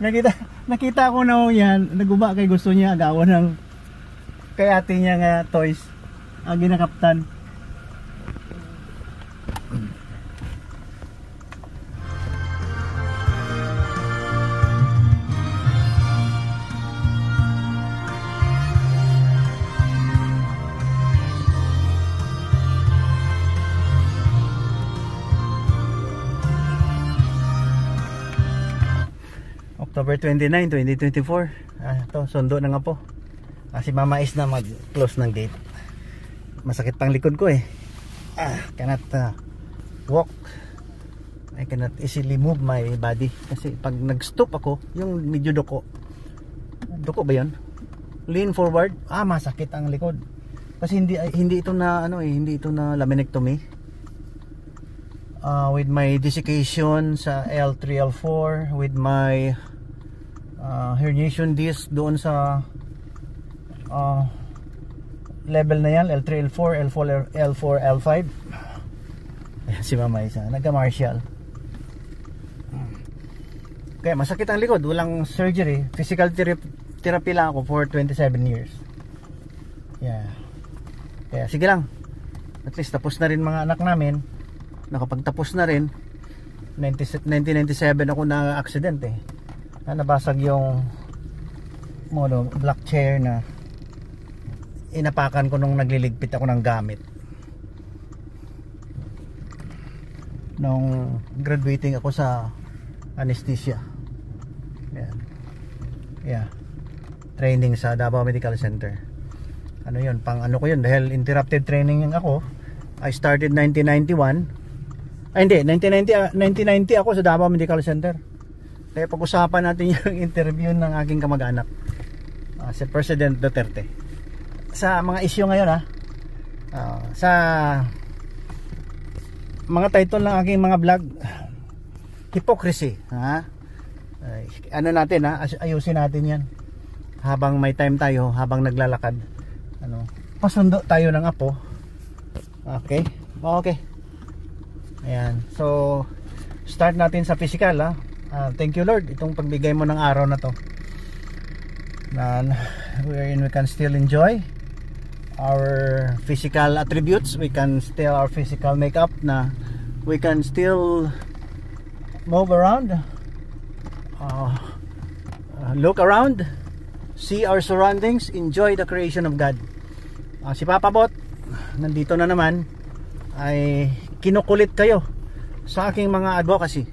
nakita, nakita ko na yan, naguba kay gusto niya agawan ng kay ate niya nga toys. Ginakaptan. October 29, 2024. Ito, sundo na nga po. Si Mama is na mag-close ng gate. Masakit pang likod ko eh. Cannot walk. I cannot easily move my body. Kasi pag nag-stop ako, yung medyo duko. Duko ba yun? Lean forward. Masakit ang likod. Kasi hindi ito na hindi ito na laminectomy. With my desiccation sa L3, L4, with my herniation disc doon sa level na yan, L3, L4, L4, L5. Ayan si Mama isa, nagka-martial. Kaya masakit ang likod, walang surgery. Physical therapy lang ako for 27 years. Yeah. Kaya sige lang, at least tapos na rin mga anak namin. Nakapagtapos na rin. 1997 ako na accident eh. Nabasag yung black chair na inapakan ko nung nagliligpit ako ng gamit nung graduating ako sa anesthesia. Yeah. Training sa Davao Medical Center. Ano yun, pang ano ko yun, dahil interrupted training ako. I started 1991. Hindi, 1990 ako sa Davao Medical Center. Kaya pag-usapan natin yung interview ng aking kamag-anak, si President Duterte. Sa mga issue ngayon sa mga title ng aking mga vlog, hypocrisy. Ano natin ayusin natin yan. Habang may time tayo, habang naglalakad, pasundo tayo ng apo. Okay? Ayan. So, start natin sa physical. Thank you Lord, itong pagbigay mo ng araw na to, wherein we can still enjoy our physical attributes, we can still our physical makeup, na we can still move around, look around, see our surroundings, enjoy the creation of God. Si Papa Bot nandito na naman, ay kinukulit kayo sa aking mga advocacy.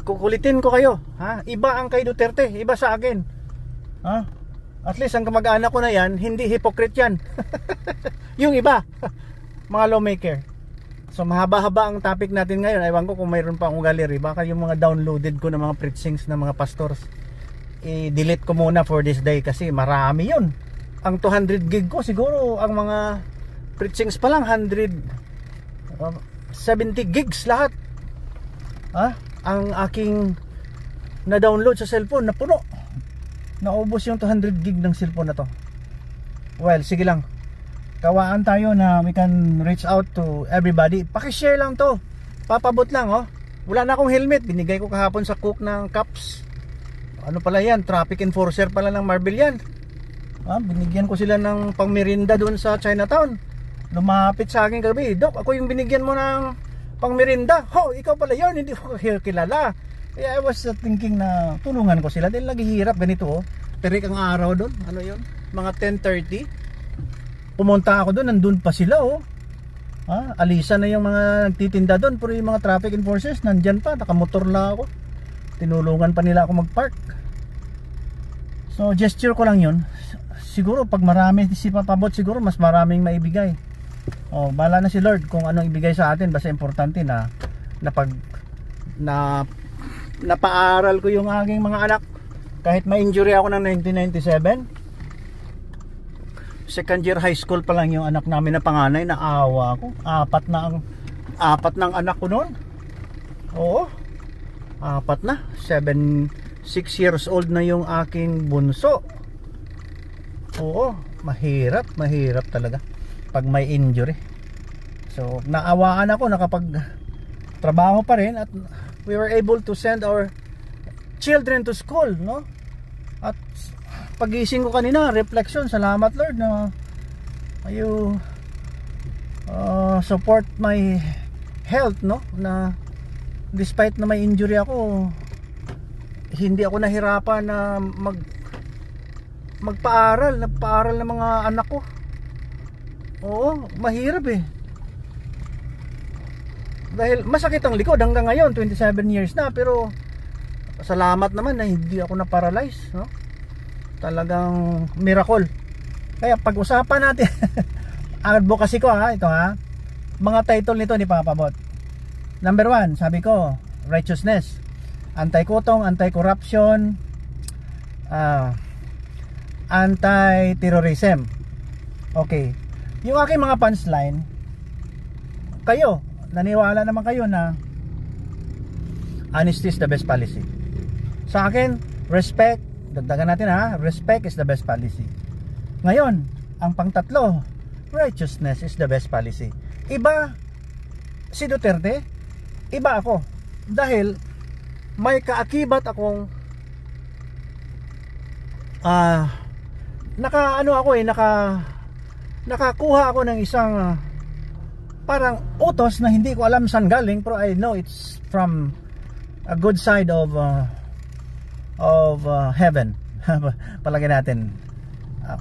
Kukulitin ko kayo, iba ang kay Duterte, iba sa akin. At least ang kamag-anak ko na yan, hindi hypocrite yan. Yung iba, mga lawmaker. So mahaba-haba ang topic natin ngayon. Ewan ko kung mayroon pa akong gallery, baka yung mga downloaded ko ng mga preachings ng mga pastors, i-delete ko muna for this day kasi marami yun. Ang 200 gig ko siguro, ang mga preachings pa lang 170 gigs lahat. Ang aking na-download sa cellphone, napuno. Naubos yung 200 gig ng cellphone na to. Well, sige lang. Kawaan tayo na we can reach out to everybody. Pakishare lang to. Papabot lang, Wala na akong helmet. Binigay ko kahapon sa cook ng cups. Ano pala yan? Traffic enforcer pala ng Marvel yan. Binigyan ko sila ng pangmerinda doon sa Chinatown. Lumapit sa akin kagabi, Dok, ako yung binigyan mo ng pangmerinda. Ikaw pala yun, hindi ko kilala. I was thinking na tulungan ko sila dahil naghihirap ganito. Terik ang araw doon. Ano yun? Mga 10:30. Pumunta ako doon, nandun pa sila. Alisa na yung mga nagtitinda doon, pero yung mga traffic enforcers nandyan pa, nakamotor lang ako. Tinulungan pa nila ako mag-park. So gesture ko lang yun. Siguro pag marami si Papabot, siguro mas maraming maibigay. Bala na si Lord kung anong ibigay sa atin. Basta importante na napaaral ko yung aking mga anak. Kahit ma-injury ako ng 1997, second year high school pa lang yung anak namin na panganay, naawa ako. Apat ng anak ko noon. Oo, apat na. 6 years old na yung aking bunso. Oo, mahirap talaga pag may injury. So naawaan ako, nakapag trabaho pa rin, at we were able to send our children to school, no? At pagising ko kanina, reflection, salamat Lord na you support my health, no? Na despite na may injury ako, hindi ako nahirapan na magpaaral ng mga anak ko. Oo, mahirap eh. Dahil masakit ang likod hanggang ngayon, 27 years na, pero salamat naman na hindi ako na-paralyze, no? Talagang miracle. Kaya pag-usapan natin advocacy ko, ito mga title nito ni Papa Bot. Number 1, sabi ko, righteousness, anti-kutong, anti-corruption, anti-terrorism. Okay. Yung aking mga punchline, kayo naniwala naman kayo na honesty is the best policy. Sa akin, respect, dagdagan natin respect is the best policy. Ngayon, ang pangtatlo, righteousness is the best policy. Iba si Duterte, iba ako. Dahil may kaakibat akong nakakuha ako ng isang parang utos na hindi ko alam saan galing, pero I know it's from a good side of heaven. Palagay natin,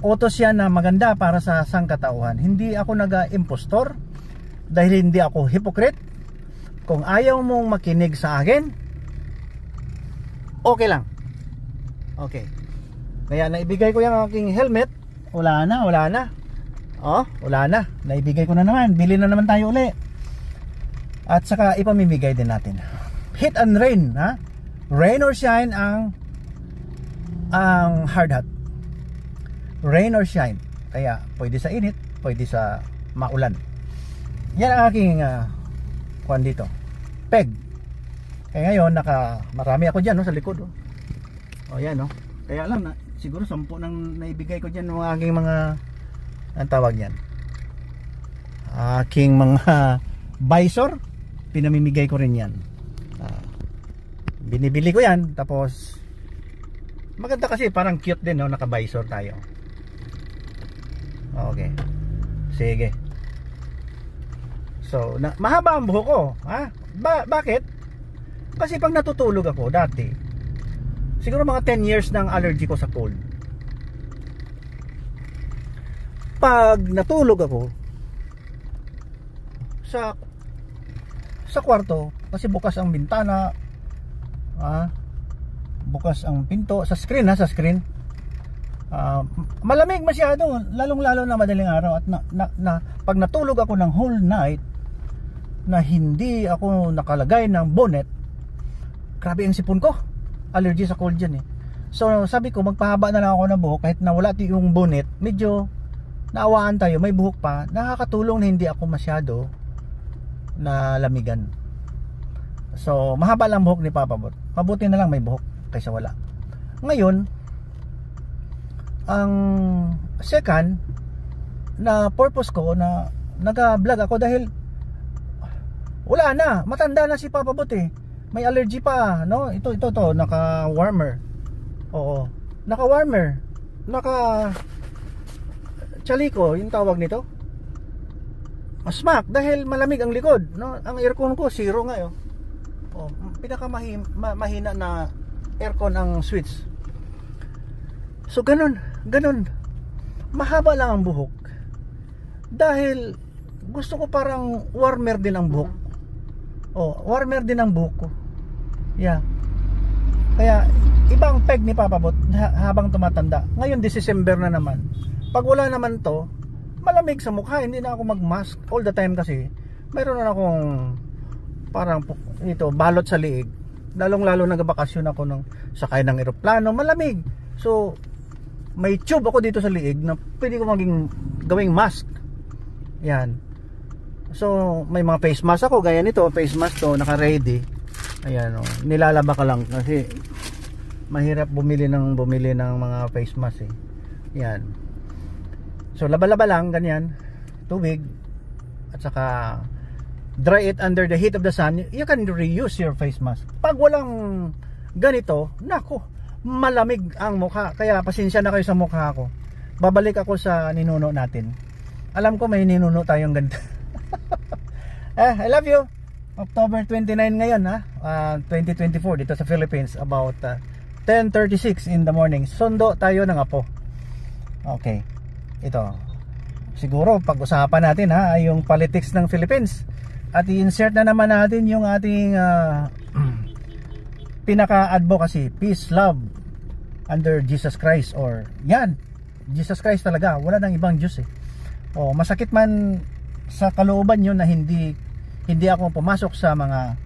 utos yan na maganda para sa sangkatauhan. Hindi ako nag-impostor dahil hindi ako hypocrite. Kung ayaw mong makinig sa akin, okay lang. Okay. Kaya naibigay ko yung aking helmet. Wala na. Wala na. Naibigay ko na naman. Bili na naman tayo uli. At saka ipamimigay din natin. Hit and rain, Rain or shine ang hard hat. Rain or shine. Kaya pwede sa init, pwede sa maulan. Yan ang aking kuwan dito. Peg. Kaya ngayon marami ako diyan, sa likod, yan, Kaya alam na siguro 10 nang naibigay ko diyan ng aking mga ang tawag niyan, aking mga visor, pinamimigay ko rin yan. Binibili ko yan, tapos maganda kasi, parang cute din, naka-visor tayo. Okay, sige. So mahaba ang buhok ko, bakit? Kasi pag natutulog ako dati, siguro mga 10 years ng allergy ko sa cold. Pag natulog ako sa kwarto, kasi bukas ang bintana, bukas ang pinto, sa screen, malamig masyado, lalong-lalo na madaling araw. At pag natulog ako ng whole night na hindi ako nakalagay ng bonnet, grabe ang sipon ko, allergy sa cold dyan So sabi ko, magpahaba na lang ako ng buhok, kahit na wala yung bonnet, medyo naawaan tayo, may buhok pa, nakakatulong na hindi ako masyado na lamigan. So mahaba lang buhok ni Papa Bot. Mabuti na lang may buhok kaysa wala. Ngayon, ang second na purpose ko na nag-vlog ako, dahil wala na, matanda na si Papa Bot may allergy pa, ito naka-warmer. Oo, naka-warmer, chaliko, yung tawag nito, smack, dahil malamig ang likod, ang aircon ko 0 nga pinaka mahina na aircon ang switch. So ganun, mahaba lang ang buhok, dahil gusto ko parang warmer din ang buhok. Warmer din ang buhok ko. Kaya ibang peg ni Papa Bot habang tumatanda. Ngayon December na naman, pag wala naman to, malamig sa mukha, hindi na ako mag-mask all the time, kasi mayroon na akong parang balot sa liig. Lalong-lalo nagbakasyon ako sakay ng eroplano, malamig. So may tube ako dito sa liig na pwede ko gawing mask. Yan. So may mga face mask ako, gaya nito, face mask to, naka-ready. Ayan, nilalaba ka lang kasi mahirap bumili ng mga face mask Yan. So laba-laba lang, ganyan, tubig, at saka dry it under the heat of the sun. You can reuse your face mask. Pag walang ganito, nako, malamig ang mukha. Kaya pasensya na kayo sa mukha ko. Babalik ako sa ninuno natin. Alam ko may ninuno tayong ganito. I love you. October 29 ngayon, 2024 dito sa Philippines, about 10:36 in the morning. Sundo tayo ng apo. Okay. Ito. Siguro pag-usapan natin ay yung politics ng Philippines. At i-insert na naman natin yung ating pinaka-advocacy, peace, love under Jesus Christ, or yan, Jesus Christ talaga, wala nang ibang Diyos eh. Masakit man sa kalooban nyo na hindi ako pumasok sa mga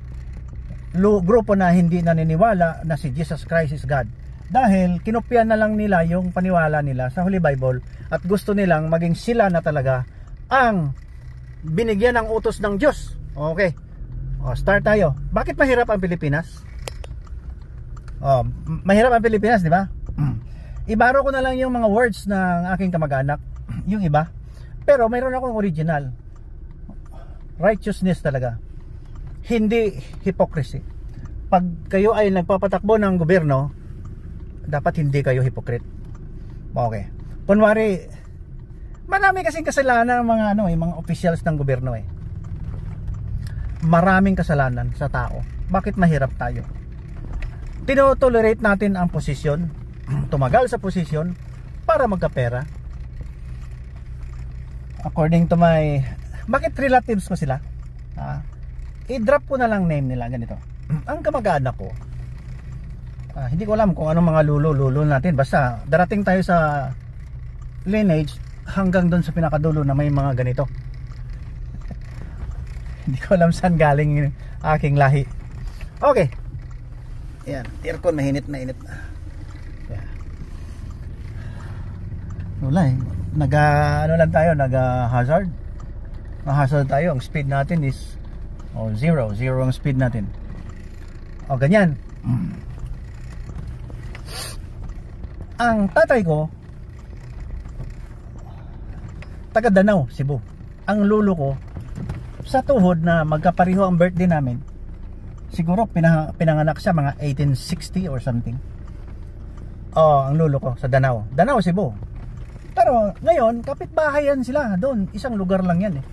grupo na hindi naniniwala na si Jesus Christ is God, dahil kinopya na lang nila yung paniwala nila sa Holy Bible at gusto nilang maging sila na talaga ang binigyan ng utos ng Diyos. Okay, start tayo. Bakit mahirap ang Pilipinas? Mahirap ang Pilipinas, di ba? Ibaro ko na lang yung mga words ng aking kamag-anak, yung iba, pero mayroon akong original. Righteousness talaga, hindi hypocrisy. Pag kayo ay nagpapatakbo ng gobyerno, dapat hindi kayo hypocrite. Okay. Kunwari, marami kasing kasalanan ng mga officials ng gobyerno eh. Maraming kasalanan sa tao. Bakit mahirap tayo? Tinotolerate natin ang posisyon, tumagal sa posisyon para magkapera. According to my, bakit relatives ko sila? I-drop ko na lang name nila ganito. Ang kamag-anak ko, hindi ko alam kung anong mga lulo natin, basta darating tayo sa lineage hanggang doon sa pinakadulo na may mga ganito. Hindi ko alam saan galing yung aking lahi. Okay. Yan, aircon mahinit na init. Yeah. Wala eh. Nag-hazard. Hazard tayo. Ang speed natin is zero ang speed natin. Ganyan. Ang tatay ko, taga Danau, Cebu. Ang lolo ko, sa tuhod na magkapareho ang birthday namin, siguro pinanganak siya mga 1860 or something. Ang lolo ko sa Danau, Cebu. Pero ngayon, kapitbahayan sila doon. Isang lugar lang yan eh.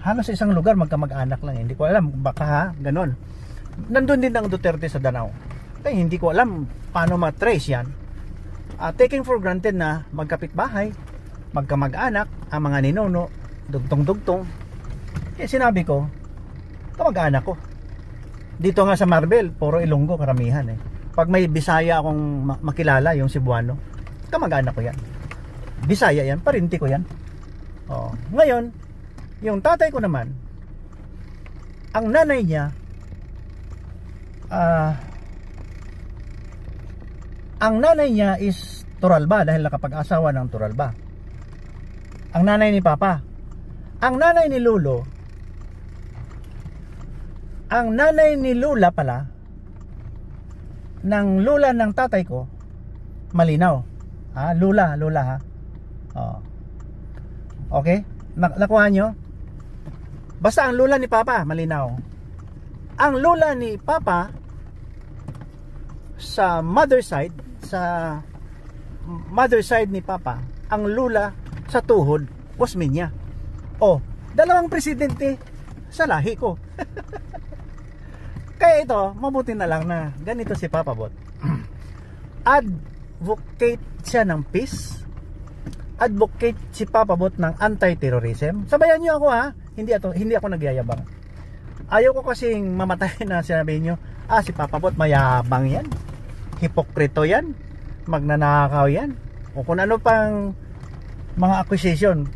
Halos sa isang lugar magkamag-anak lang. Hindi ko alam, baka ganon. Nandun din ang Duterte sa Danau. Kaya hindi ko alam paano matrace yan. Taking for granted na magkapitbahay, magkamag-anak, ang mga ninuno, dugtong-dugtong. Kaya sinabi ko, kamag-anak ko. Dito nga sa Marbel, puro Ilonggo karamihan eh. Pag may Bisaya akong makilala, yung Cebuano, kamag-anak ko yan. Bisaya yan, parinti ko yan. Ngayon, yung tatay ko naman, ang nanay niya, is Turalba, dahil nakapag-asawa ng Turalba. Ang nanay ni Papa. Ang nanay ni Lolo, ang nanay ni Lula pala, ng lula ng tatay ko, malinaw. Lula ha. Okay? Nakuha nyo? Basta ang lula ni Papa, malinaw. Ang lula ni Papa sa mother side ni Papa, ang lula sa tuhod, Osmeña. Dalawang presidente sa lahi ko. Kaya ito, mabuti na lang na ganito si Papa Bot. Advocate siya ng peace. Advocate si Papa Bot ng anti-terrorism. Sabayan niyo ako ha. Hindi ako nagyayabang. Ayaw ko kasing mamatay na sinabi niyo, si Papa Bot mayabang yan. Hipokrito yan. Magnanakaw yan. O kung ano pang mga accusation.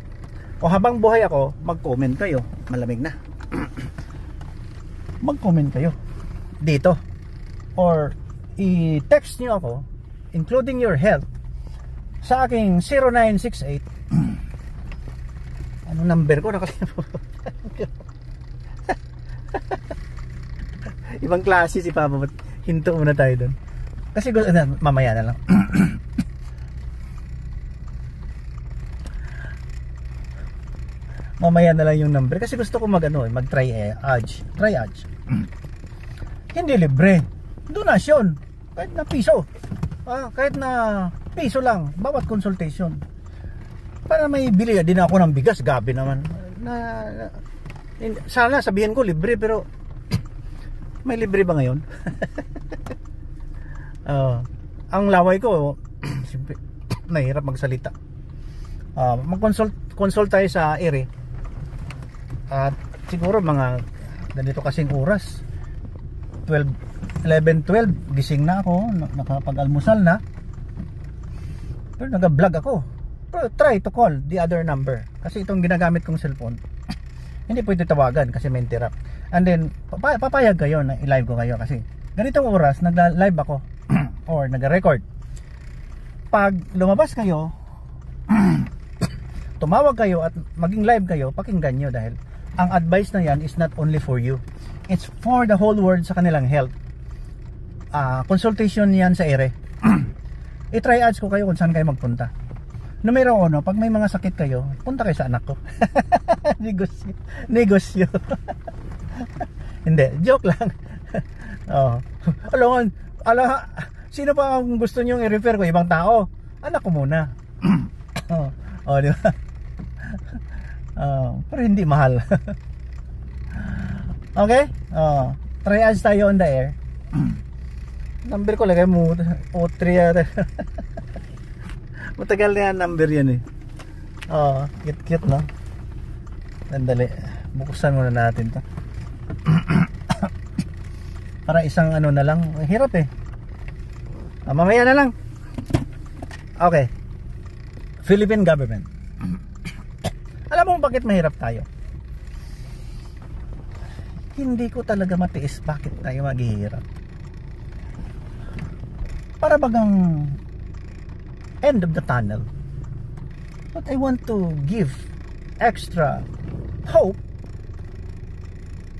O habang buhay ako, mag-comment kayo. Malamig na. Mag-comment kayo dito. Or i-text niyo ako, including your health, sa aking 0968. Ano number ko? Nakalimutan. Ibang klase si Papa. Hinto muna tayo doon. Kasi mamaya na lang. Mamaya na lang yung number. Kasi gusto ko mag-triage. Hindi libre. donasyon, kahit na piso, kahit na piso lang bawat consultation, para may bili din ako ng bigas. Gabi naman sana sabihin ko libre, pero may libre ba ngayon? Ang laway ko simple, nahirap magsalita. Mag-consult tayo sa ere, at siguro mga ganito kasing oras, 11-12, gising na ako, nakapag-almusal na, pero nag-vlog ako. Pero try to call the other number, kasi itong ginagamit kong cellphone hindi pwede tawagan kasi may interrupt. And then papayag kayo na i-live ko kayo, kasi ganitong oras nagla-live ako or nag-record. Pag lumabas kayo tumawag kayo at maging live kayo, pakinggan nyo, dahil ang advice na yan is not only for you, it's for the whole world, sa kanilang health. Consultation yan sa ere. I-try ads ko kayo kung saan kayo magpunta. Numero 1, pag may mga sakit kayo, punta kayo sa anak ko. Negosyo. Hindi, joke lang. Sino pa ang gusto nyo i-refer ko? Ibang tao? Anak ko muna. Di ba? Pero hindi mahal. Okay? Try ads tayo on the air. Number ko lagay mo O3 yata. Matagal na yan number yan eh. Cute no? Sandali, buksan muna natin to. Para isang ano na lang. Hirap eh. Mamaya na lang. Okay. Philippine government. Alam mo bakit mahirap tayo? Hindi ko talaga matiis bakit tayo maghihirap. Para bagang end of the tunnel. But I want to give extra hope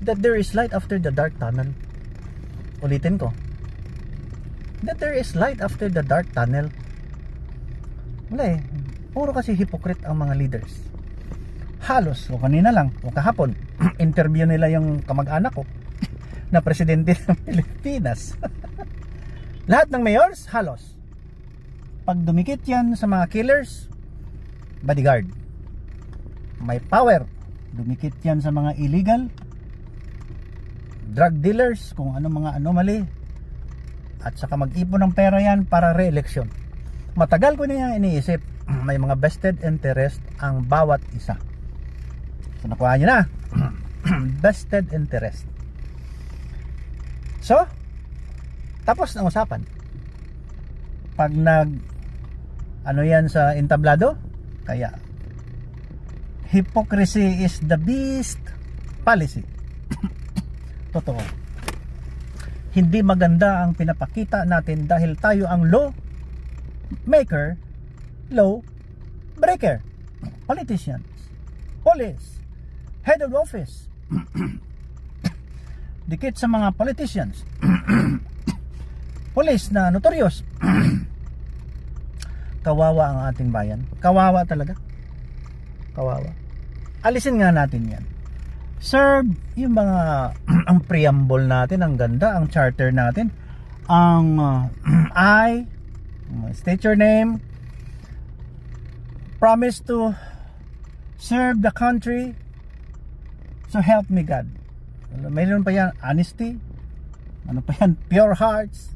that there is light after the dark tunnel. Ulitin ko. That there is light after the dark tunnel. Wala eh. Puro kasi hypocrite ang mga leaders. Halos, o kanina lang, o kahapon, interview nila yung kamag-anak ko na presidente ng Pilipinas. Lahat ng mayors, halos. Pag dumikit yan sa mga killers, bodyguard. May power, dumikit yan sa mga illegal drug dealers, kung ano mga anomaly, at saka mag-ipon ng pera yan para re-election. Matagal ko na yan iniisip, may mga vested interest ang bawat isa. So nakuha nyo na. Vested interest. So tapos ng usapan. Pag ano yan sa entablado, kaya hypocrisy is the beast policy. Totoo. Hindi maganda ang pinapakita natin dahil tayo ang law maker, law breaker. Politicians, police, head of office, dikit sa mga politicians, police na notorious. Kawawa ang ating bayan. Kawawa talaga. Kawawa. Alisin nga natin yan. Serve yung mga ang preamble natin, ang ganda, ang charter natin, ang state your name, promise to serve the country, so help me God. Mayroon pa yan, honesty, ano pa yan, pure hearts,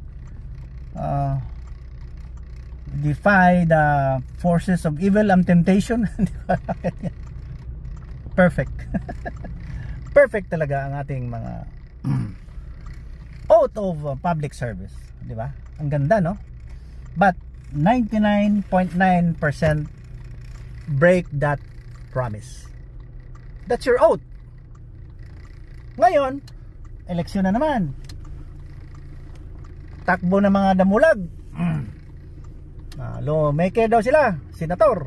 defy the forces of evil and temptation. Perfect. Perfect talaga ang ating mga oath of public service, di ba? Ang ganda, no? But 99.9% break that promise. That's your oath. Ngayon, eleksyon na naman. Takbo ng mga damulag. Lawmaker daw sila, senator.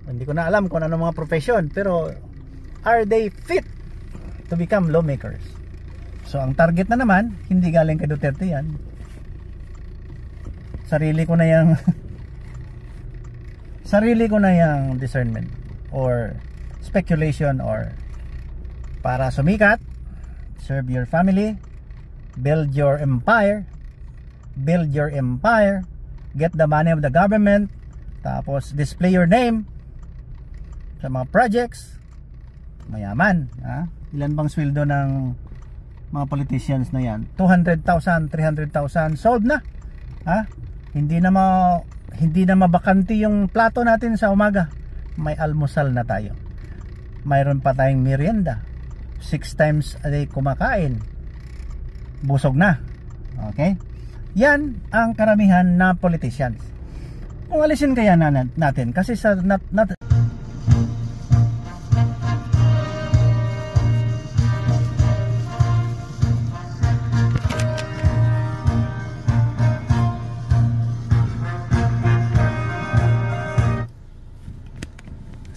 Hindi ko na alam kung ano mga profession, pero are they fit to become lawmakers? So ang target na naman, hindi galing kay Duterte yan. Sarili ko na yang discernment or speculation, or para sumikat, serve your family, build your empire, get the money of the government, tapos display your name sa mga projects, mayaman, ha? Ilan bang sweldo ng mga politicians na yan? 200,000, 300,000, sold na, ha? Hindi na mabakante yung plato natin sa umaga, may almusal na tayo, mayroon pa tayong merienda, 6 times a day kumakain, busog na. Okay? Yan ang karamihan na politicians. Kung alisin kaya natin kasi sa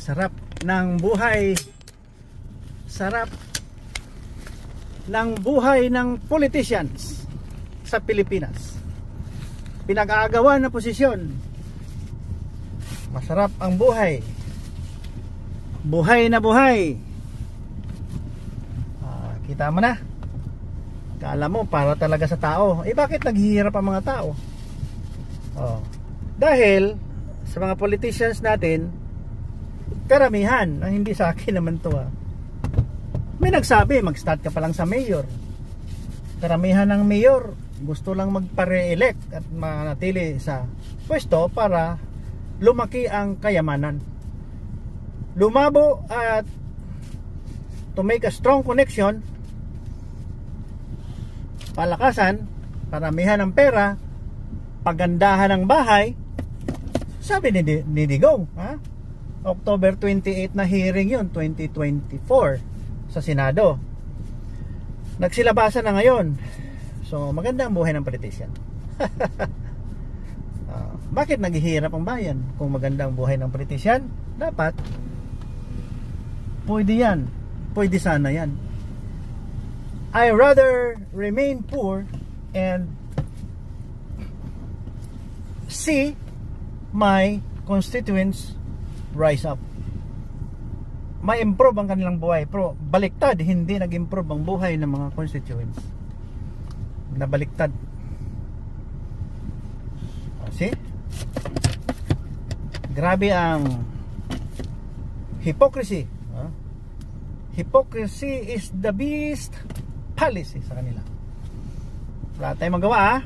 sarap ng buhay, sarap ng buhay ng politicians sa Pilipinas. Pinag-aagawan na posisyon, masarap ang buhay, buhay na buhay. Kita mo na, kala mo para talaga sa tao. Bakit naghihirap ang mga tao? Dahil sa mga politicians natin, karamihan, hindi sa akin naman to, may nagsabi mag-start ka pa lang sa mayor. Karamihan ng mayor gusto lang magpa-re-elect at manatili sa pwesto para lumaki ang kayamanan, lumabo, at to make a strong connection, palakasan, paramihan ng pera, pagandahan ng bahay. Sabi ni Digong, October 28 na hearing yun, 2024 sa Senado. Nagsilabasan na ngayon. So maganda ang buhay ng politician. Bakit naghihirap ang bayan? Kung maganda ang buhay ng politician, dapat pwede yan, pwede sana yan. I rather remain poor and see my constituents rise up. May improve ang kanilang buhay, pero baliktad, hindi nag-improve ang buhay ng mga constituents. Nabaliktad. See? Grabe ang hypocrisy. Hypocrisy is the best policy sa kanila. Wala tayong magawa,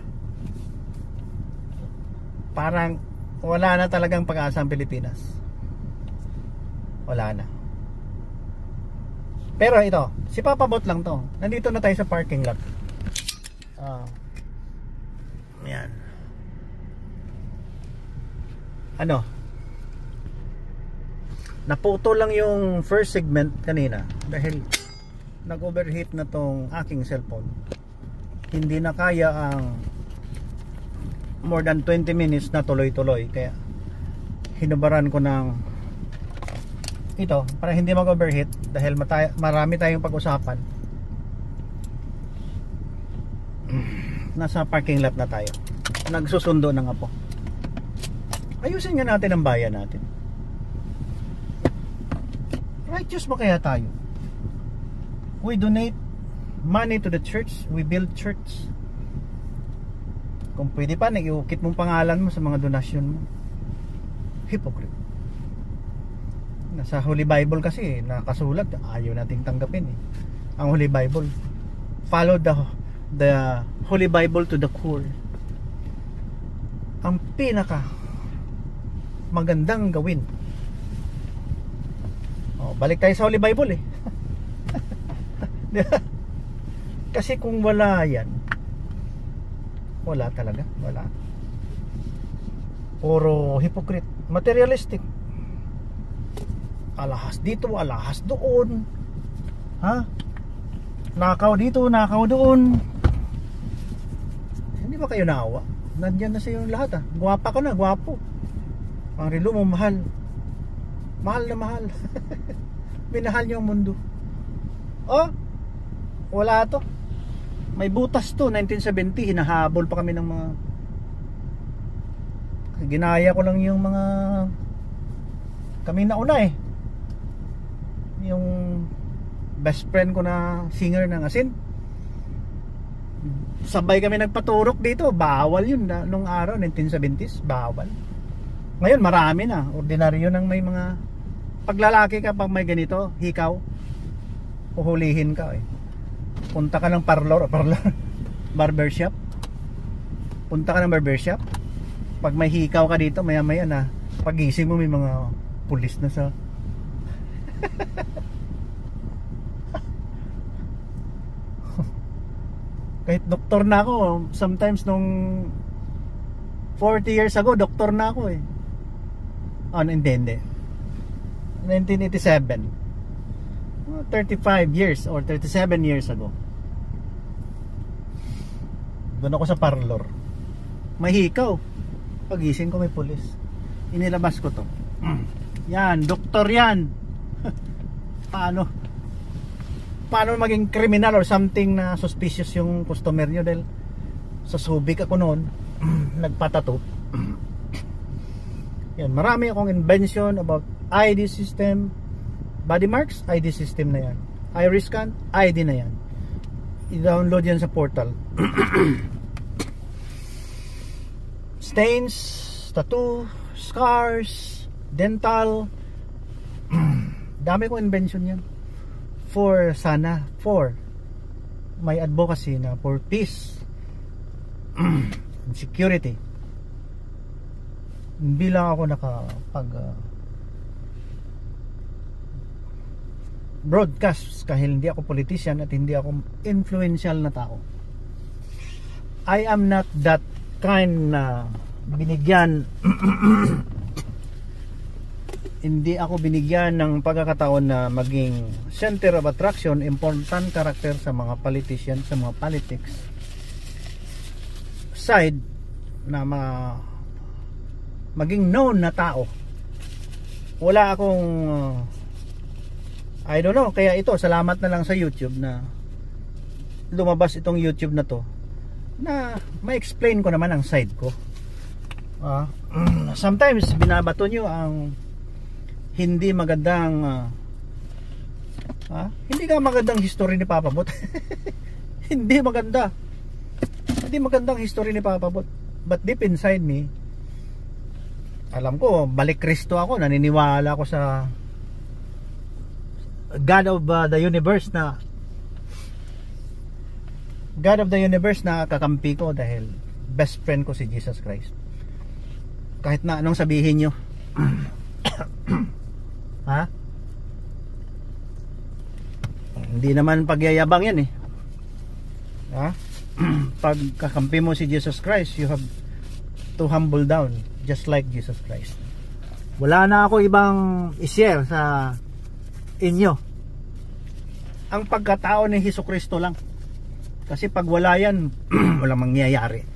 Parang wala na talagang pag-asa ang Pilipinas. Wala na. Pero ito, si Papa Bot lang to. Nandito na tayo sa parking lot. Yan. Ano? Naputo lang yung first segment kanina dahil nag-overheat na tong aking cellphone. Hindi na kaya ang more than 20 minutes na tuloy-tuloy, kaya hinubaran ko ng ito para hindi mag-overheat dahil marami tayong pag-usapan. Nasa parking lot na tayo, nagsusundo na nga po. Ayusin nga natin ang bayan natin. Righteous ba kaya tayo? We donate money to the church, we build church. Kung pwede pa, nag-iukit mong pangalan mo sa mga donasyon mo. Hypocrite. Nasa Holy Bible kasi nakasulat, ayaw nating tanggapin ang Holy Bible. Follow the Holy Bible to the core. Ang pinaka magandang gawin. Balik tayo sa Holy Bible kasi kung wala yan, wala talaga, wala. Puro hypocrite, materialistic, alahas dito, alahas doon, nakaw dito, nakaw doon. Hindi ba kayo naawa? Nandiyan na sa iyo lahat Gwapa ka na, gwapo. Ang relo mo mahal, mahal na mahal. Minahal niyo ang mundo. Wala to. May butas to, 1970, hinahabol pa kami ng mga, ginaya ko lang yung mga kami nauna yung best friend ko na singer ng Asin, sabay kami nagpaturok dito. Bawal yun nung araw, 1970s, bawal. Ngayon marami na, ordinaryo nang may mga paglalaki ka pag may ganito, hikaw, uhulihin ka eh. Punta ka ng barbershop. Punta ka ng barbershop. Pag may hikaw ka dito, maya maya na pagising mo may mga pulis na sa kahit doktor na ako, sometimes nung 40 years ago, doktor na ako eh. Hindi. 1987. 35 years or 37 years ago. Doon ako sa parlor. May hikaw. Pagising ko may pulis. Inilabas ko to. Yan, doktor yan. Paano maging criminal or something na suspicious yung customer nyo dahil sa Subic ako noon nagpatato. Yan, marami akong invention about ID system, body marks, ID system na yan, iris scan, ID na yan. I-download yan sa portal. Stains, tattoo, scars, dental, dami kong invention yan. For my advocacy na for peace and security. Hindi lang ako nakapag broadcast kahil hindi ako politician at hindi ako influential na tao. I am not that kind na binigyan hindi ako binigyan ng pagkakataon na maging center of attraction, important character sa mga politician, sa mga politics side na maging known na tao. Wala akong I don't know, kaya ito, salamat na lang sa YouTube na lumabas itong YouTube na to na ma-explain ko naman ang side ko. Sometimes binabato nyo ang hindi magandang hindi magandang history ni Papa Bot. hindi magandang history ni Papa Bot, but deep inside me alam ko, balik Kristo ako, naniniwala ako sa God of the universe na kakampi ko dahil best friend ko si Jesus Christ. Kahit na anong sabihin nyo. Hindi naman pagyayabang yan eh. Pag kakampi mo si Jesus Christ, you have to humble down just like Jesus Christ. Wala na ako ibang i-share sa inyo. Ang pagkatao ni Jesucristo lang. Kasi pag wala yan, walang mangyayari.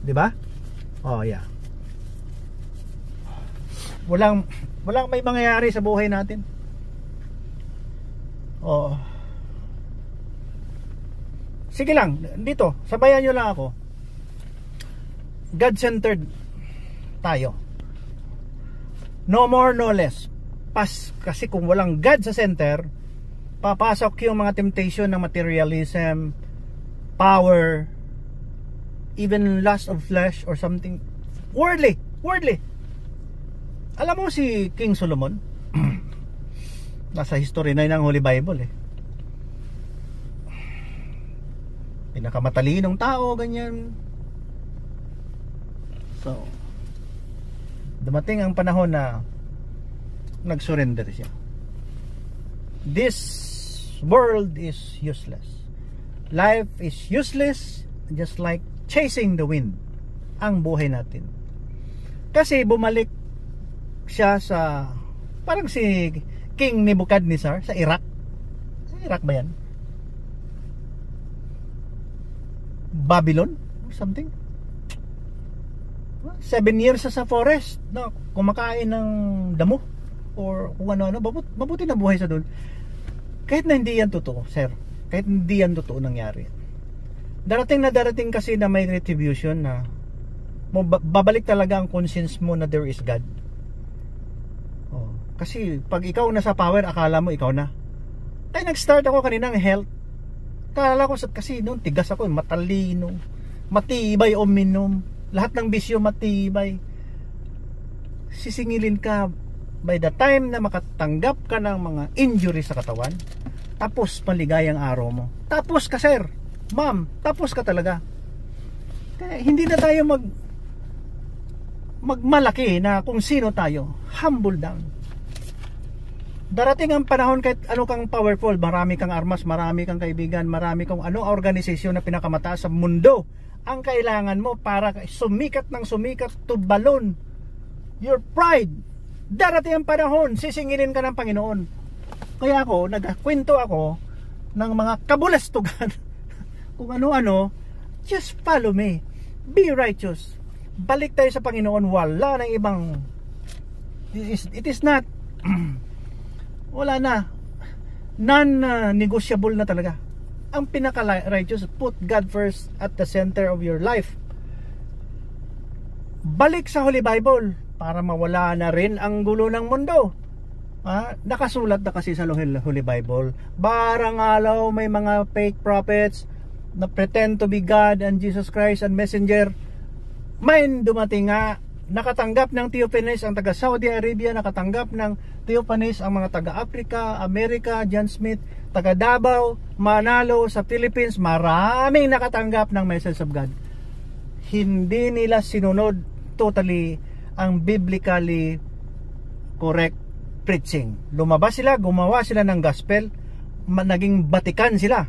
'Di ba? Yeah. Walang may mangyayari sa buhay natin. Sige lang, dito, sabayan nyo lang ako. God-centered tayo. No more, no less. Kasi kung walang God sa center, papasok yung mga temptation ng materialism, power, even lust of flesh or something worldly. Alam mo si King Solomon, nasa history na ng Holy Bible eh. Pinakamatalinong tao, ganyan. So, dumating ang panahon na nag-surrender siya. This world is useless. Life is useless, just like chasing the wind. Ang buhay natin. Kasi bumalik siya sa parang si King Nebuchadnezzar sa Iraq. Sa Iraq ba yan? Babylon or something. 7 years sa forest na kumakain ng damo or kung ano-ano, mabuti na buhay sa doon. Kahit na hindi yan totoo, sir. Kahit hindi yan totoo nangyari. Darating kasi na may retribution na babalik talaga ang conscience mo na there is God. Kasi pag ikaw nasa power, akala mo ikaw na. Kaya nag-start ako kanina ng Kala ko kasi noon tigas ako, matalino, matibay uminom, lahat ng bisyo matibay. Sisingilin ka by the time na makatanggap ka ng mga injury sa katawan, tapos maligayang araw mo. Tapos ka, sir, ma'am, tapos ka talaga. Kaya hindi na tayo magmalaki na kung sino tayo. Humble down. Darating ang panahon kahit ano kang powerful, marami kang armas, marami kang kaibigan, marami kang organisasyon na pinakamataas sa mundo, ang kailangan mo para sumikat ng sumikat to balloon your pride. Darating ang panahon, sisingilin ka ng Panginoon. Kaya ako, nagkwento ako ng mga kabulastugan kung ano-ano. Just follow me, be righteous, balik tayo sa Panginoon. Wala nang ibang, it is not wala na, non-negotiable na talaga. Ang pinaka-righteous, put God first at the center of your life. Balik sa Holy Bible para mawala na rin ang gulo ng mundo. Nakasulat na kasi sa Holy Bible, barang alaw may mga fake prophets na pretend to be God and Jesus Christ and messenger. May dumating nga, nakatanggap ng Theophanes ang taga Saudi Arabia, nakatanggap ng Theophanes ang mga taga Africa, America, John Smith, taga Davao, Manalo sa Philippines, maraming nakatanggap ng message of God. Hindi nila sinunod totally ang biblically correct preaching. Lumabas sila, gumawa sila ng gospel, naging Vatican sila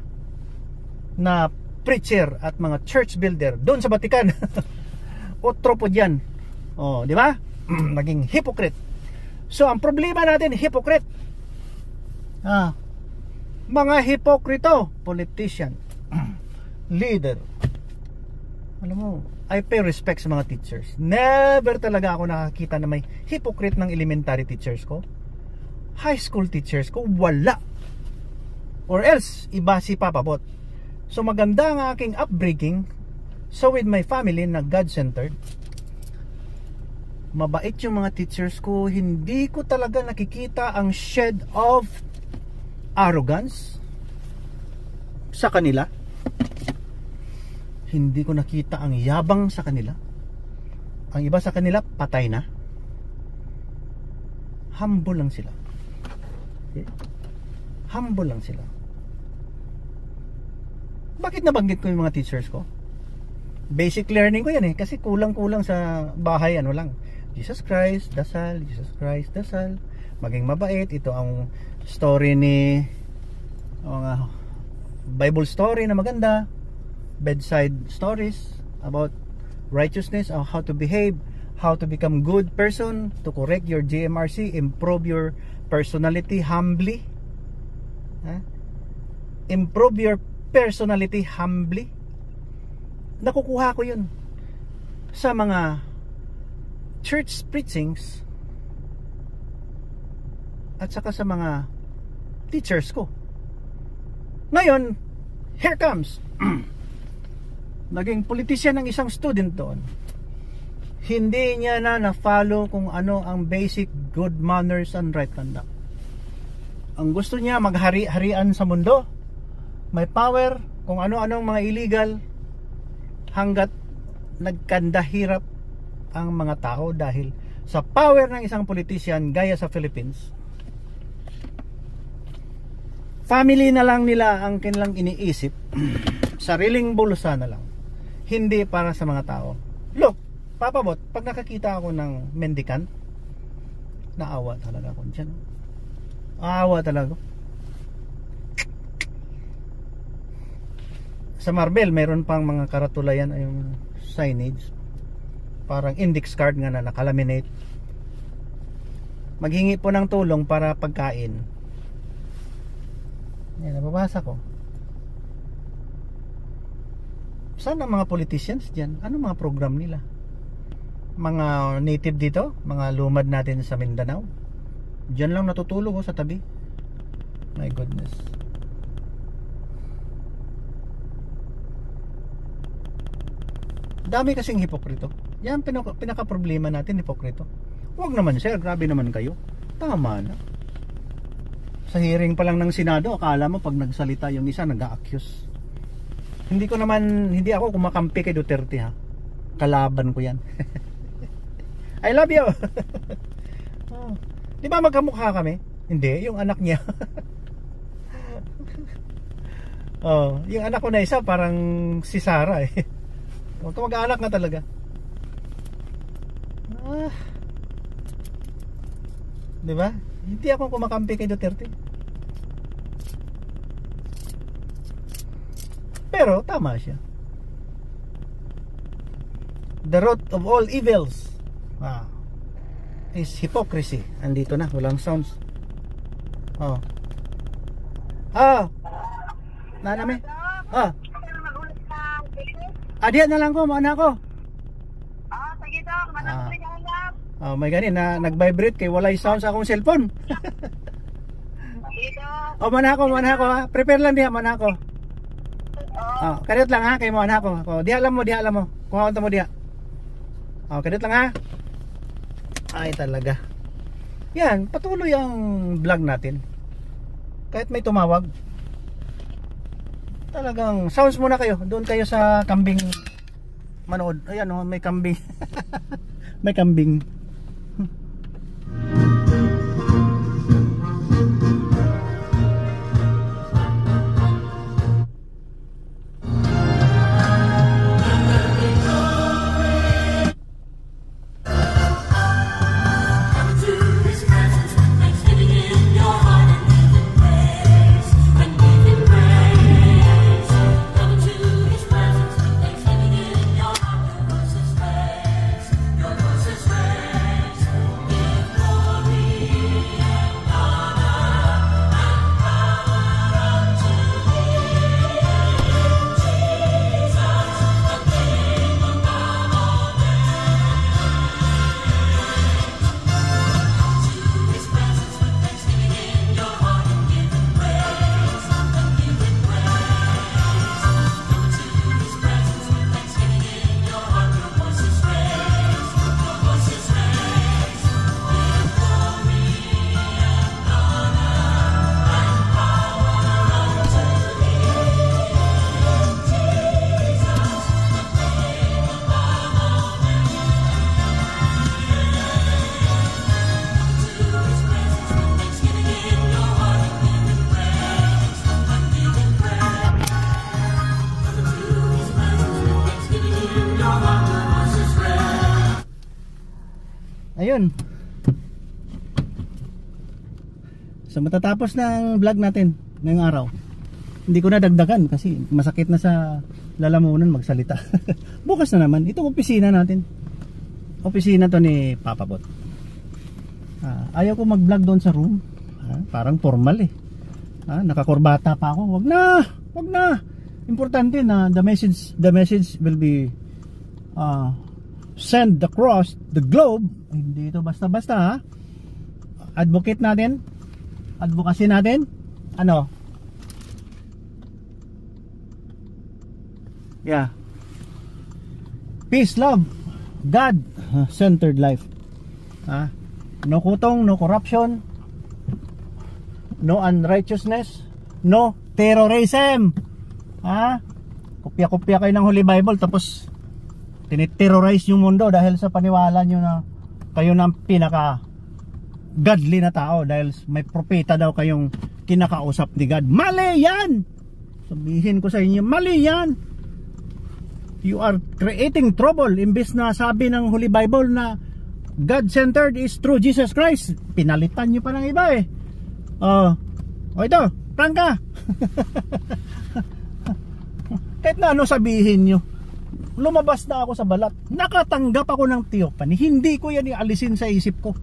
na preacher at mga church builder doon sa Vatican. Otro po dyan. Di ba? Naging hypocrite. So ang problema natin, hypocrite. Mga hipokrito, politician, leader. Alam mo, I pay respect sa mga teachers. Never talaga ako nakakita na may hypocrite ng elementary teachers ko. High school teachers ko, wala. Or else, iba si Papabot. So maganda ang aking upbringing. So with my family na God-centered, mabait yung mga teachers ko. Hindi ko talaga nakikita ang shed of arrogance sa kanila. Hindi ko nakita ang yabang sa kanila. Ang iba sa kanila patay na. Humble lang sila. Okay? Humble lang sila. Bakit nabanggit ko yung mga teachers ko? Basic learning ko yan kasi kulang-kulang sa bahay lang. Jesus Christ, dasal, Jesus Christ, dasal, maging mabait. Ito ang story ni Bible story na maganda, bedside stories about righteousness, how to behave, how to become good person, to correct your GMRC, improve your personality humbly. Improve your personality humbly. Nakukuha ko yun sa mga church preachings at saka sa mga teachers ko. Ngayon, here comes naging politician ng isang student doon. Hindi niya na-follow kung ano ang basic good manners and right conduct. Ang gusto niya maghari-harian sa mundo, may power, kung ano-anong mga illegal, hanggat nagkandahirap ang mga tao dahil sa power ng isang politician gaya sa Philippines. Family na lang nila ang kanilang iniisip. Sariling bulsa na lang. Hindi para sa mga tao. Look, Papabot, pag nakakita ako ng mendicant, naawa talaga ako dyan. Aawa talaga. Sa Marbel, mayroon pang mga karatulayan, yung signage, parang index card nga na nakalaminate. Maghingi po ng tulong para pagkain. Yan, nababasa ko. Saan ang mga politicians dyan? Ano mga program nila? Mga native dito, mga lumad natin sa Mindanao, dyan lang natutulog sa tabi. My goodness. Dami kasing hipokrito. Yan pinaka problema natin, hipokrito. Huwag naman sir, grabe naman kayo. Tama na. Sa hearing pa lang ng Senado, akala mo pag nagsalita yung isa nag-a-accuse. Hindi ako kumakampi kay Duterte ha. Kalaban ko yan. I love you. Oh. Di ba magkamukha kami? Hindi, yung anak niya. Oh, yung anak ko na isa parang si Sarah eh. Kamag-anak nga talaga. Di ba? Hindi ako kumakampi kay Duterte. Pero tama siya. The root of all evils is hypocrisy. Andito na, walang sounds. Oh. Naname? Diyan na lang ko, mauna ako. Sige daw, manatuloy ka lang. May ganin na nag-vibrate kay walay sound sa akong cellphone. Sige daw. Mana ako ha. Prepare lang diha, mana ako. Kadit lang ha, kay mana ako. Diha alam mo. Kuha unta mo diha. Kadit lang ha. Ay talaga. Yan, patuloy ang vlog natin. Kahit may tumawag. Talagang sounds muna kayo. Doon kayo sa kambing manood. Ayan may kambing. May kambing. Ayun. So matatapos ng vlog natin ngayong araw. Hindi ko na dagdagan kasi masakit na sa lalamunan magsalita. Bukas na naman itong opisina natin. Opisina to ni Papa Bot. Ayaw ko mag-vlog doon sa room. Parang formal eh. Nakakorbata pa ako. Wag na. Importante na the message will be send across the globe. Hindi ito basta-basta ha. Advocate natin. Advocacy natin. Yeah. Peace, love, God centered life. No kutong, no corruption, no unrighteousness, no terrorism. Kopya-kopya kayo ng Holy Bible tapos tiniterrorize yung mundo dahil sa paniwala nyo na kayo na ang pinaka godly na tao dahil may propeta daw kayong kinakausap ni God. Mali yan! Sabihin ko sa inyo, mali yan! You are creating trouble. Imbis na sabi ng Holy Bible na God-centered is through Jesus Christ, pinalitan nyo pa ng iba eh. Ito, prangka! Kahit na ano sabihin nyo, lumabas na ako sa balat. Nakatanggap ako ng theophany. Hindi ko yan ialisin sa isip ko.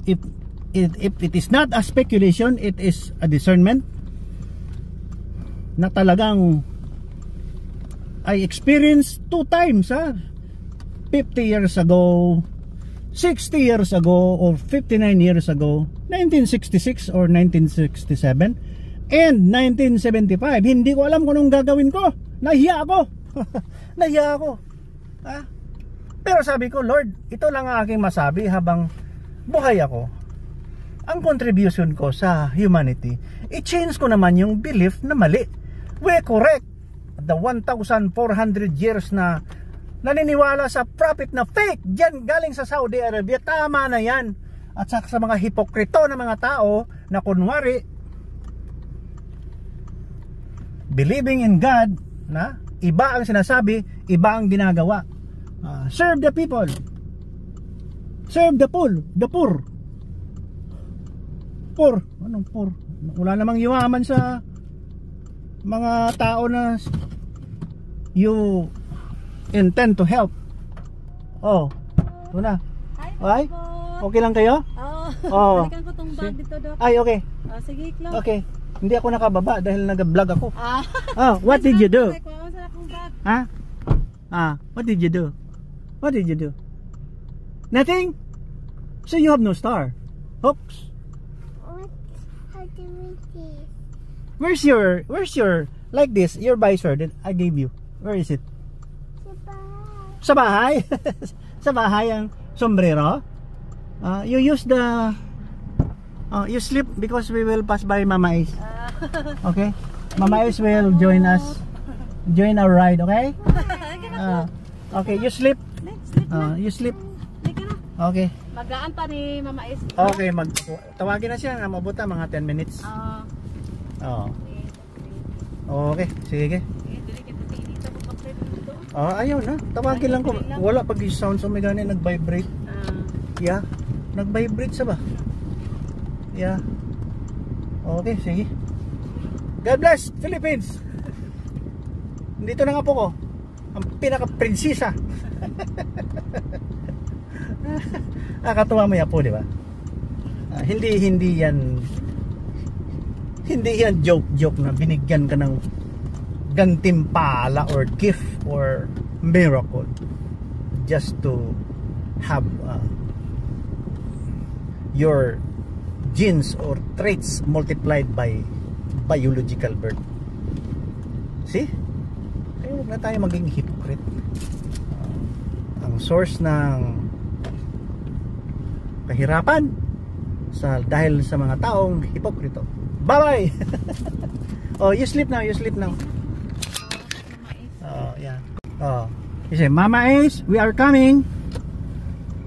If it is not a speculation, it is a discernment na talagang I experienced 2 times 50 years ago, 60 years ago, or 59 years ago, 1966 or 1967 and 1975. Hindi ko alam kung anong gagawin ko. Nahiya ako. Nahiya ako. Pero sabi ko, Lord, ito lang ang aking masabi habang buhay ako. Ang contribution ko sa humanity, i-change ko naman yung belief na mali. We correct the 1,400 years na naniniwala sa prophet na fake dyan galing sa Saudi Arabia, tama na yan. At sa mga hipokrito na mga tao na kunwari believing in God na iba ang sinasabi, iba ang ginagawa. Serve the people, serve the poor. Anong poor? Wala namang yumaman sa mga tao na you intend to help. Oh, ito na. Ay, okay lang kayo? Oh, balikan ko tong bag dito, Dok. Ay, okay. Sige, Klo. Okay. Hindi ako nakababa dahil nag-vlog ako. What did you do? What did you do? What did you do? Nothing? So you have no star. Oops. How do we see? Where's your like this, your visor that I gave you? Where is it? Sa bahay. Sa bahay ang sombrero. You use the you sleep because we will pass by Mama Ace. Okay? Mama Ace will join us. Join our ride, okay? Okay, you sleep. You sleep. Okay. Magaan pa ni Mama Ace. Okay, tawagin na siya, mabuta mga 10 minutes. Okay, sige. Ayaw na. Tawagin lang ko. Wala pag sound so may gani nag-vibrate. Yeah. Nag-vibrate sa ba? Yeah. Okay, sige. God bless Philippines. Dito na nga po ko. Ang pinaka-prinsesa. Nakakatuwa mo yan po, di ba? Hindi yan joke na binigyan ka ng gantimpala or gift or miracle just to have your genes or traits multiplied by biological birth. See? Kaya huwag na tayo maging hypocrite. Ang source ng kahirapan dahil sa mga taong hipokrito. Bye-bye! Oh, you sleep now, you sleep now. Oh, yeah. Oh, you say, Mama Ace, we are coming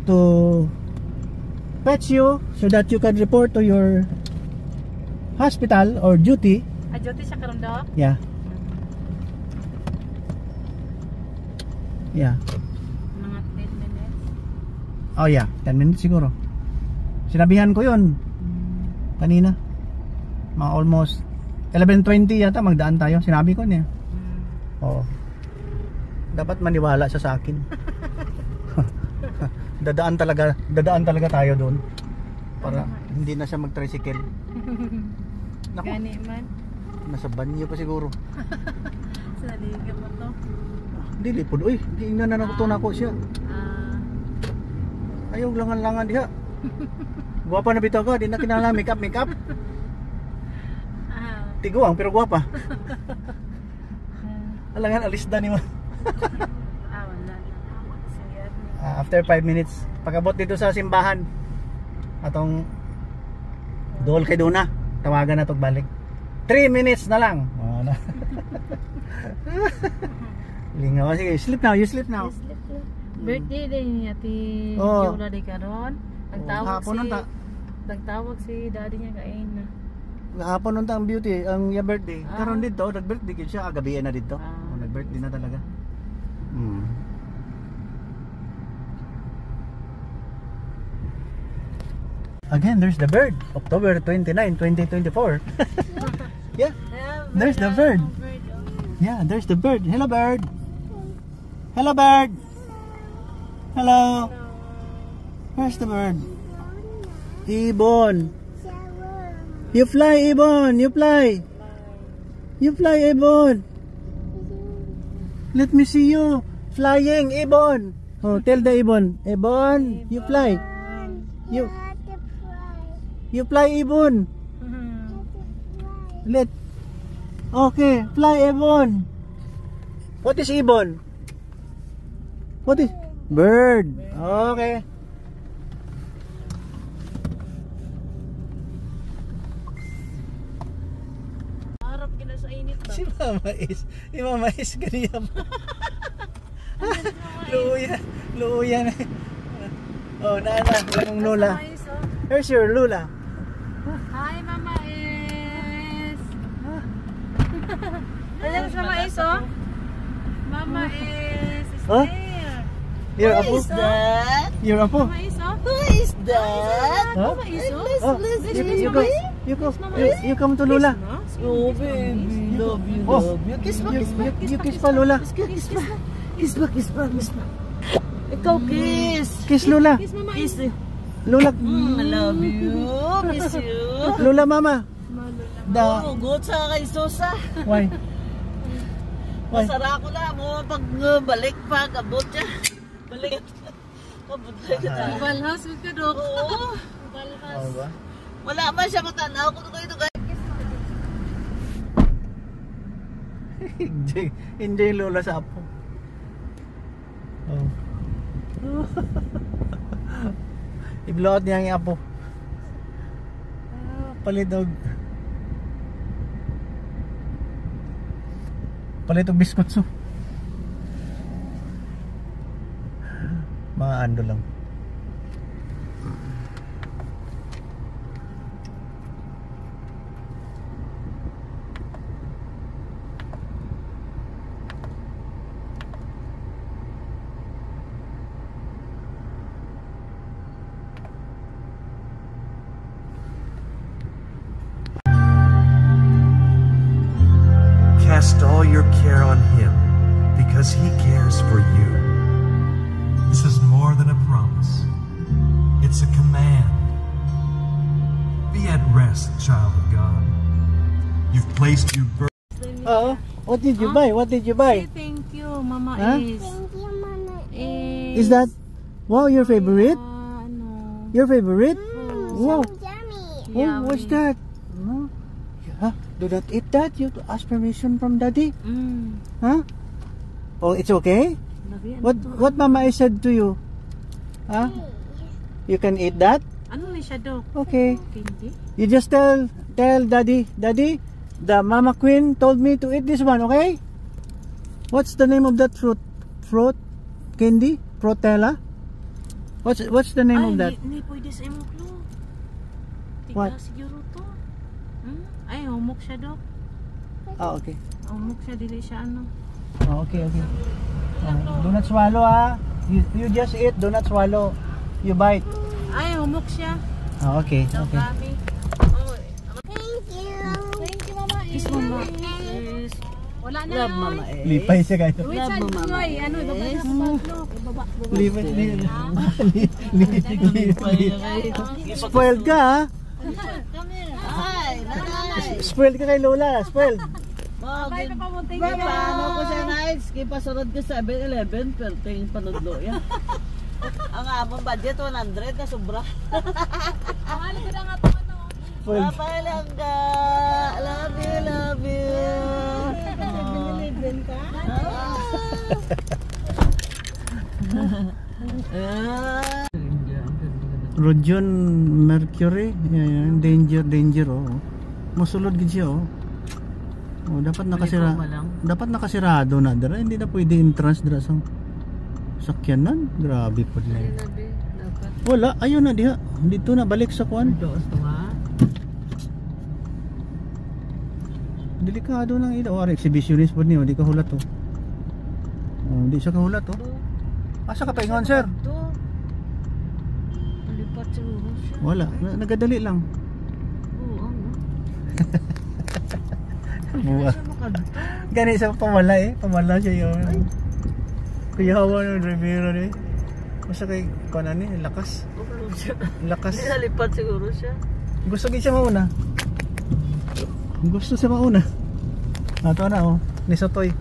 to fetch you so that you can report to your hospital or duty. Duty siya karon, Dok? Yeah. Yeah. Mga 10 minutes. Oh yeah, 10 minutes siguro. Sinabihan ko yun kanina. Mga almost 11:20 yata magdaan tayo. Sinabi ko niya. Oo. Dapat maniwala siya sa akin. Dadaan talaga tayo doon para hindi na siya mag-tricycle. Naku, Gani man. nasa banyo pa siguro. Sa liga mo to. Dili po, uy, giingnan na nakuto na ko siya. Ayaw langan-langan diha. Guwapa na bitaw ka, di na kinala make up. Tiguang pero guwapa. Alangan alis na ni mo. Wala. Sige. After 5 minutes, pagabot dito sa simbahan atong dool kay Duna, tawagan na tog balik. 3 minutes na lang. Lingaw, sige, sleep now, you sleep now. Birthday din niya ti Oh. Yola di karon. Nagtawag si daddy niya kain na. Hapon nun ang beauty, ang ya birthday. Karon dito, nag-birthday gid siya, gabi na dito. Nag-birthday na talaga. Again, there's the bird. October 29, 2024. Yeah, there's the bird. Yeah, there's the bird. Hello, bird. Hello, bird. Hello. Where's the bird? Ibon. You fly, Ibon. You fly. You fly, Ibon. Let me see you flying, Ibon. Oh, tell the Ibon. Ibon, you fly. You fly, Ibon. Okay, fly, Ibon. What is Ibon? What is bird? Okay. Harap kina sa init ba? Si Mama Is ganyan pa. Luya na. Oh, nana, yung Lola. Here's your Lola. Hi, Mama Is. Ayan sa Mama Is, oh. Mama Is Huh? there. Your apo? Is that? Your apo? Mama Is, oh. Who is that? Huh? Mama Is, oh. Oh, you come to Lola. Oh, baby. Love you, Oh, love you. Kiss pa, kiss pa. You kiss pa Lola. Kiss pa. Kiss pa, kiss pa, kiss pa. Ikaw kiss. Kiss Lola. Kiss Mama Is. Kiss. Lola. I love you. Miss you. Lola Mama. Oh, good sa kay Susa. Why? Why? Masara ko na mo pag balik pa kabot siya. Balik. Kabot ka. Balhas with ka, Dok. Oo. Balhas. Oh, ba? Wala man siya matanaw ko ito guys. Enjoy Lola sa apo. Oh. I-blow out niya ang apo. Palidog. Palidog biskotso. Mga ando lang. Cast all your care on Him, because He cares for you. This is more than a promise. It's a command. Be at rest, child of God. You've placed your burden. Oo. What did you buy? What did you buy? Say thank you, Mama Huh? Is. Thank you, Mama. Is that, wow, your favorite? Ano? Your favorite? Wow. Yummy. Oh, what's that? No. Yeah. Do not eat that. You have to ask permission from Daddy. Huh? Oh, it's okay? What Mama I said to you? Huh? You can eat that? Ano na siya, Dok? Okay. Hindi. You just tell Daddy, the Mama Queen told me to eat this one, okay? What's the name of that fruit? Fruit candy? Frutella? What's the name of that? Hindi pwede sa imong klo. What? Tiga siguro to. Ay, humok siya, Dok. Ah, okay. Humok siya, dili siya ano. Oh, okay. Do not swallow, ah. You just eat, do not swallow. You bite. Ay, humok siya. Ah, okay. Dok, Okay. kami. Thank you. Thank you, Mama Is. Kiss Mama Is. Wala na Love yun. Mama Is. Lipay siya kayo. Wait, saan Love, Mama Joy? Ano, ibaba Is. na sa paglo. Ibaba. Lipay. Spoiled ka, ah. Ay, nanay. Spoiled ka kay Lola. Spoiled. Ay, napamunting Ba, paano ko siya nice? Kipasunod ka 7-Eleven, pero tingin panudlo yan. Ang among budget 100 na sobra. Mahal ko na nga ito, ano. Spoiled. Bye lang ka. Love you, love you. 7-Eleven ka? Rodion Mercury. Yan, danger, oh. Masulod gid siya, oh. Oh, dapat nakasirado na dira, hindi na pwede entrance dira sa sakyanan. Grabe po na. Wala, ayun na diha. Dito na balik sa kuan. Delikado nang ila. Oh, exhibitionist po niyo, di ka hulat, oh. Oh, di siya kahulat, oh. Asa ka paingon, sir? Malipat siguro siya. Wala, nagadali lang. Buwa. Gani sa pamala, eh. Pamala siya yun. Kuyawa ng Rivera, eh. Basta kay kuan ni lakas. Lakas. Nalipat siguro siya. Gusto gid siya mauna. Gusto siya mauna. Ato na, oh. Ni Sotoy.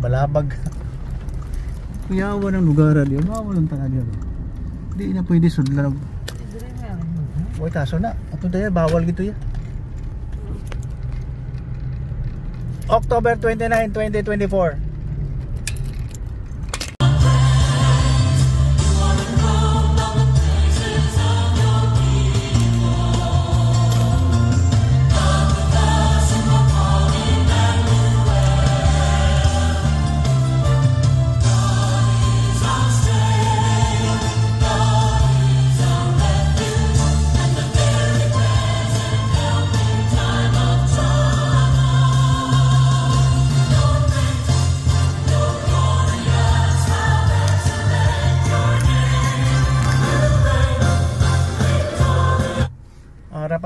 Balabag. Kuyawa ng lugar ali. Kuyawa ng tanga diyan. Di na pwede sudlan. Oy, taso na. Ato daya bawal gito ya. October 29, 2024.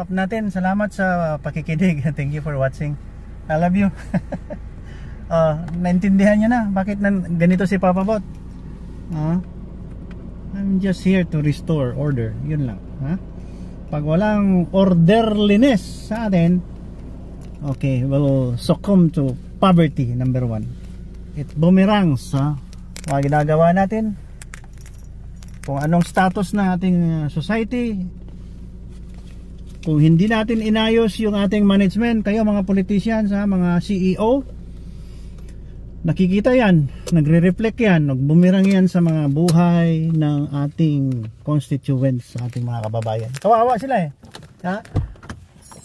up natin. Salamat sa pakikinig. Thank you for watching. I love you. Naintindihan nyo na bakit ganito si Papa Bot. I'm just here to restore order. Yun lang. Pag walang orderliness sa atin, okay, we'll succumb to poverty, number 1. It boomerangs mga ginagawa natin. Kung anong status ng ating society, kung hindi natin inayos yung ating management, kayo mga politicians, mga CEO, nakikita yan, nagre-reflect yan, nagbumirang yan sa mga buhay ng ating constituents, sa ating mga kababayan. Kawawa sila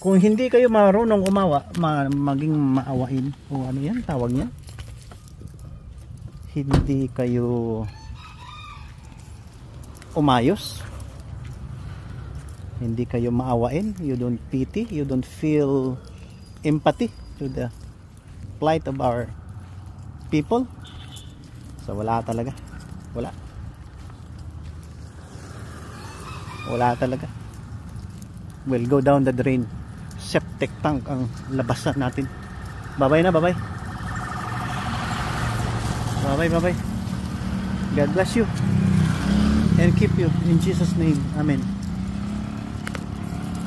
Kung hindi kayo marunong umawa, maging maawain, o ano yan, tawag niya, hindi kayo umayos, hindi kayo maawain, you don't pity, you don't feel empathy to the plight of our people, so wala talaga, wala talaga, will go down the drain. Septic tank ang labasan natin. Bye bye. God bless you and keep you in Jesus' name. Amen.